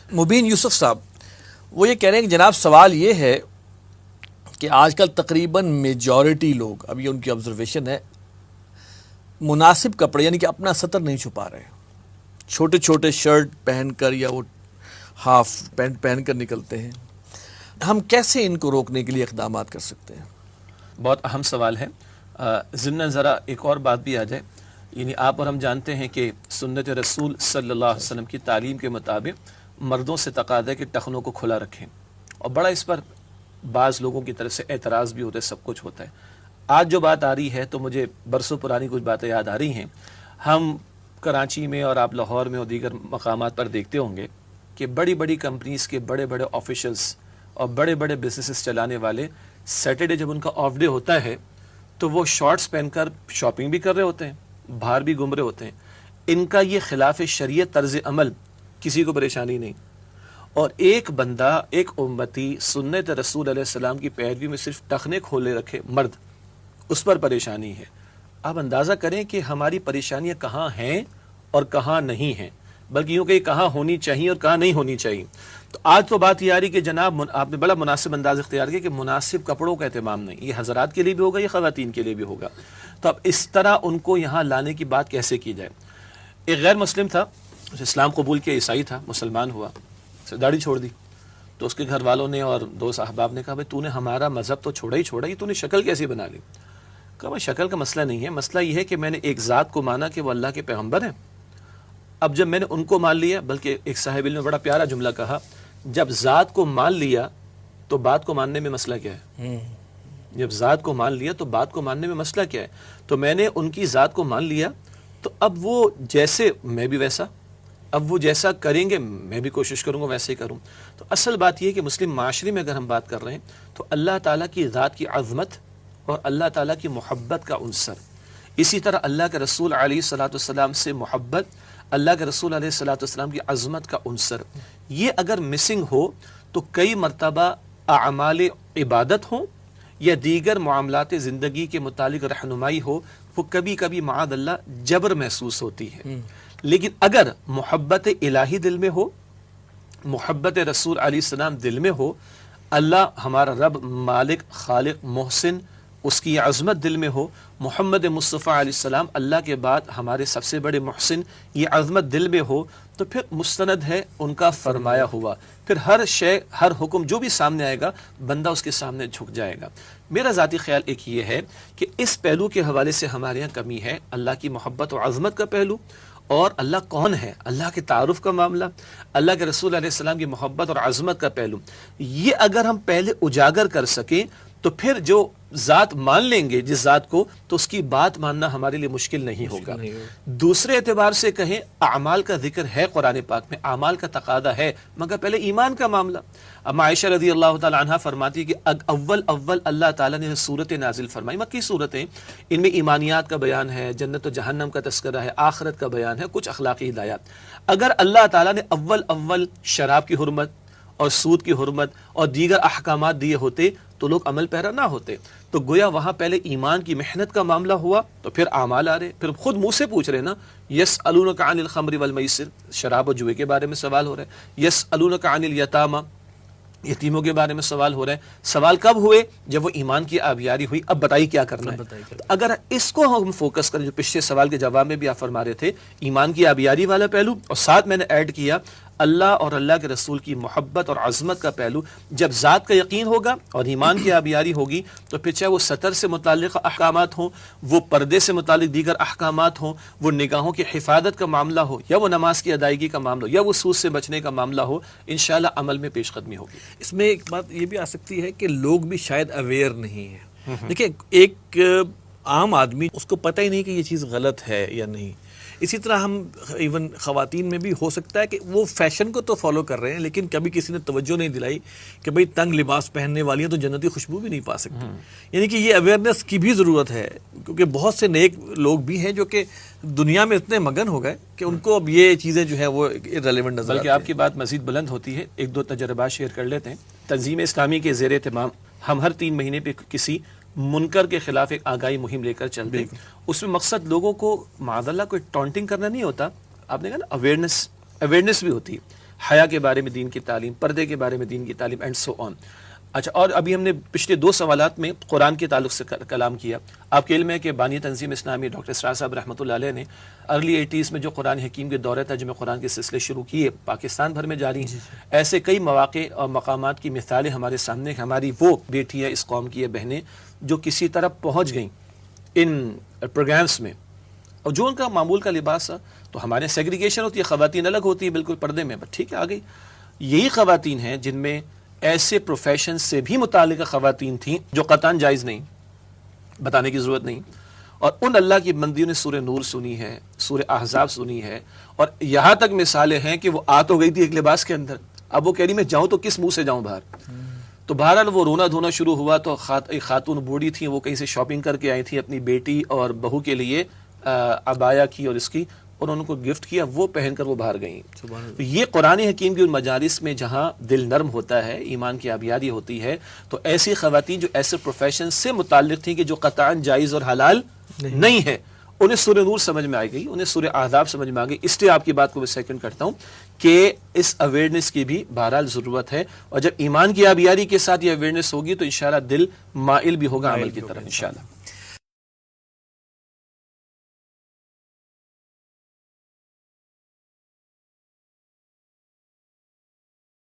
مبین یوسف صاحب وہ یہ کہہ رہے ہیں کہ جناب سوال یہ ہے کہ آج کل تقریباً میجورٹی لوگ، اب یہ ان کی آبزرویشن ہے، مناسب کپڑے یعنی کہ اپنا سطر نہیں چھپا رہے، چھوٹے چھوٹے شرٹ پہن کر یا وہ ہاف پینٹ پہن کر نکلتے ہیں. ہم کیسے ان کو روکنے کے لیے اقدامات کر سکتے ہیں؟ بہت اہم سوال ہے. ضمن ذرا ایک اور بات بھی آ جائے، یعنی آپ اور ہم جانتے ہیں کہ سنت رسول صلی اللہ علیہ وسلم کی تعلیم کے مطابق مردوں سے تقاضا ہے کہ ٹخنوں کو کھلا رکھیں، اور بڑا اس پر بعض لوگوں کی طرف سے اعتراض بھی ہوتا ہے، سب کچھ ہوتا ہے. آج جو بات آ رہی ہے تو مجھے برسوں پرانی کچھ باتیں یاد آ رہی ہیں. ہم کراچی میں اور آپ لاہور میں اور دیگر مقامات پر دیکھتے ہوں گے کہ بڑی بڑی کمپنیز کے بڑے بڑے آفیشلز اور بڑے بڑے بزنسز چلانے والے سیٹرڈے جب ان کا آف ڈے ہوتا ہے تو وہ شارٹس پہن کر شاپنگ بھی کر رہے ہوتے ہیں، باہر بھی گھوم رہے ہوتے ہیں. ان کا یہ خلاف شریعت طرز عمل کسی کو پریشانی نہیں، اور ایک بندہ، ایک امتی سنت رسول علیہ السلام کی پیروی میں صرف ٹخنے کھولے رکھے مرد، اس پر پریشانی ہے. آپ اندازہ کریں کہ ہماری پریشانیاں کہاں ہیں اور کہاں نہیں ہیں، بلکہ یوں کہ کہاں ہونی چاہیے اور کہاں نہیں ہونی چاہیے. تو آج تو بات یہ آ رہی کہ جناب آپ نے بڑا مناسب انداز اختیار کیا کہ مناسب کپڑوں کا اہتمام نہیں. یہ حضرات کے لیے بھی ہوگا، یہ خواتین کے لیے بھی ہوگا. تو اب اس طرح ان کو یہاں لانے کی بات کیسے کی جائے؟ ایک غیر مسلم تھا، اسلام قبول کیا، عیسائی تھا، مسلمان ہوا، داڑھی چھوڑ دی. تو اس کے گھر والوں نے اور دوست احباب نے کہا بھائی تو نے ہمارا مذہب تو چھوڑا ہی چھوڑا، یہ تو نے شکل کیسی بنا لی؟ کہا بھائی شکل کا مسئلہ نہیں ہے، مسئلہ یہ ہے کہ میں نے ایک ذات کو مانا کہ وہ اللہ کے پیغمبر ہیں. اب جب میں نے ان کو مان لیا، بلکہ ایک صاحب علم نے بڑا پیارا جملہ کہا، جب ذات کو مان لیا تو بات کو ماننے میں مسئلہ کیا ہے؟ جب ذات کو مان لیا تو بات کو ماننے میں مسئلہ کیا ہے؟ تو میں نے ان کی ذات کو مان لیا، تو اب وہ جیسے میں بھی ویسا، اب وہ جیسا کریں گے میں بھی کوشش کروں گا ویسے ہی کروں. تو اصل بات یہ ہے کہ مسلم معاشرے میں اگر ہم بات کر رہے ہیں تو اللہ تعالیٰ کی ذات کی عظمت اور اللہ تعالیٰ کی محبت کا عنصر، اسی طرح اللہ کے رسول علیہ الصلوۃ والسلام سے محبت، اللہ کے رسول علیہ الصلوۃ والسلام کی عظمت کا عنصر، یہ اگر مسنگ ہو تو کئی مرتبہ اعمال عبادت ہوں یا دیگر معاملات زندگی کے متعلق رہنمائی ہو، وہ کبھی کبھی معاذ اللہ جبر محسوس ہوتی ہے. لیکن اگر محبت الہی دل میں ہو، محبت رسول علیہ السلام دل میں ہو، اللہ ہمارا رب مالک خالق محسن اس کی عظمت دل میں ہو، محمد مصطفیٰ علیہ السلام اللہ کے بعد ہمارے سب سے بڑے محسن، یہ عظمت دل میں ہو، تو پھر مستند ہے ان کا فرمایا ہوا. پھر ہر شے، ہر حکم جو بھی سامنے آئے گا بندہ اس کے سامنے جھک جائے گا. میرا ذاتی خیال ایک یہ ہے کہ اس پہلو کے حوالے سے ہمارے یہاں کمی ہے، اللہ کی محبت و عظمت کا پہلو، اور اللہ کون ہے، اللہ کے تعارف کا معاملہ، اللہ کے رسول علیہ السلام کی محبت اور عظمت کا پہلو. یہ اگر ہم پہلے اجاگر کر سکیں تو پھر جو ذات مان لیں گے جس ذات کو، تو اس کی بات ماننا ہمارے لیے مشکل نہیں ہوگا. دوسرے اعتبار سے کہیں، اعمال کا ذکر ہے قرآن پاک میں، اعمال کا تقاضا ہے، مگر پہلے ایمان کا معاملہ. اب عائشہ رضی اللہ تعالی عنہا فرماتی ہے کہ اول اللہ تعالیٰ نے صورتیں نازل فرمائی، مکی صورتیں، ان میں ایمانیات کا بیان ہے، جنت و جہنم کا تذکرہ ہے، آخرت کا بیان ہے، کچھ اخلاقی ہدایات. اگر اللہ تعالیٰ نے اول شراب کی حرمت اور سود کی حرمت اور دیگر احکامات دیے ہوتے تو لوگ عمل پیرا نہ ہوتے. تو گویا وہاں پہلے ایمان کی محنت کا معاملہ ہوا تو پھر اعمال آ رہے، پھر خود منہ سے پوچھ رہے نا، یسألونک عن الخمر والمیسر، شراب و جوئے کے بارے میں سوال ہو رہا ہے، یسألونک عن الیتامی، یتیموں کے بارے میں سوال ہو رہا ہے. سوال کب ہوئے؟ جب وہ ایمان کی آبیاری ہوئی. اب بتائیے کیا کرنا ہے. اگر اس کو ہم فوکس کریں، جو پچھلے سوال کے جواب میں بھی آپ فرما رہے تھے، ایمان کی آبیاری والا پہلو، اور ساتھ میں نے ایڈ کیا اللہ اور اللہ کے رسول کی محبت اور عظمت کا پہلو. جب ذات کا یقین ہوگا اور ایمان کی آبیاری ہوگی تو پھر چاہے وہ سطر سے متعلق احکامات ہوں، وہ پردے سے متعلق دیگر احکامات ہوں، وہ نگاہوں کی حفاظت کا معاملہ ہو، یا وہ نماز کی ادائیگی کا معاملہ ہو، یا وہ سود سے بچنے کا معاملہ ہو، انشاءاللہ عمل میں پیش قدمی ہوگی. اس میں ایک بات یہ بھی آ سکتی ہے کہ لوگ بھی شاید اویئر نہیں ہیں. دیکھیں، ایک عام آدمی اس کو پتہ ہی نہیں کہ یہ چیز غلط ہے یا نہیں. اسی طرح ہم ایون خواتین میں بھی ہو سکتا ہے کہ وہ فیشن کو تو فالو کر رہے ہیں، لیکن کبھی کسی نے توجہ نہیں دلائی کہ بھئی تنگ لباس پہننے والی ہیں تو جنتی خوشبو بھی نہیں پا سکتی. یعنی کہ یہ اویئرنیس کی بھی ضرورت ہے، کیونکہ بہت سے نیک لوگ بھی ہیں جو کہ دنیا میں اتنے مگن ہو گئے کہ ان کو اب یہ چیزیں جو ہے وہ ریلیونٹ نظر. بلکہ آپ کی بات مزید بلند ہوتی ہے. ایک دو تجربات شیئر کر لیتے ہیں. تنظیم اسلامی کے زیر اہتمام ہم ہر 3 مہینے پہ کسی منکر کے خلاف ایک آگاہی مہم لے کر چلتے ہیں. اس میں مقصد لوگوں کو معاذ اللہ کوئی ٹونٹنگ کرنا نہیں ہوتا، آپ نے کہا نا اویئرنیس بھی ہوتی ہے. حیا کے بارے میں دین کی تعلیم، پردے کے بارے میں دین کی تعلیم اینڈ سو آن. اچھا، اور ابھی ہم نے پچھلے 2 سوالات میں قرآن کے تعلق سے کلام کیا. آپ کے علم ہے کہ بانی تنظیم اسلامی ڈاکٹر اسرار صاحب رحمۃ اللہ علیہ نے ارلی 80s میں جو قرآن حکیم کے دورے ترجمہ قرآن کے سلسلے شروع کیے، پاکستان بھر میں جاری ہیں. ایسے کئی مواقع اور مقامات کی مثالیں ہمارے سامنے. ہماری وہ بیٹیاں، اس قوم کی یہ بہنیں جو کسی طرح پہنچ گئیں ان پروگرامز میں، اور جو ان کا معمول کا لباس، تو ہمارے سیگریگیشن ہوتی ہے، خواتین الگ ہوتی ہیں بالکل پردے میں، بس ٹھیک ہے آ گئی. یہی خواتین ہیں جن میں ایسے پروفیشن سے بھی متعلقہ خواتین تھیں جو قطعاً جائز نہیں، بتانے کی ضرورت نہیں. اور ان اللہ کی بندیوں نے سورہ نور سنی ہے، سورہ احزاب سنی ہے، اور یہاں تک مثالیں ہیں کہ وہ آ تو گئی تھی ایک لباس کے اندر، اب وہ کہہ رہی میں جاؤں تو کس منہ سے جاؤں باہر. تو بہرحال وہ رونا دھونا شروع ہوا. تو ایک خاتون بوڑھی تھیں، وہ کہیں سے شاپنگ کر کے آئی تھیں اپنی بیٹی اور بہو کے لیے عبایا کی اور اس کی، اور انہوں کو گفٹ کیا، وہ پہن کر وہ باہر گئیں. تو یہ قرآن حکیم کی ان مجالس میں جہاں دل نرم ہوتا ہے، ایمان کی آبیاری ہوتی ہے، تو ایسی خواتین جو ایسے پروفیشن سے متعلق تھیں کہ جو قطعاً جائز اور حلال نہیں ہے، انہیں سورہ نور سمجھ میں آ گئی، انہیں سورہ احزاب سمجھ میں آ گئی. اس لیے آپ کی بات کو میں سیکنڈ کرتا ہوں کہ اس اویئرنیس کی بھی بہرحال ضرورت ہے، اور جب ایمان کی آبیاری کے ساتھ یہ اویئرنیس ہوگی تو انشاءاللہ دل مائل بھی ہوگا عمل کی طرف انشاءاللہ.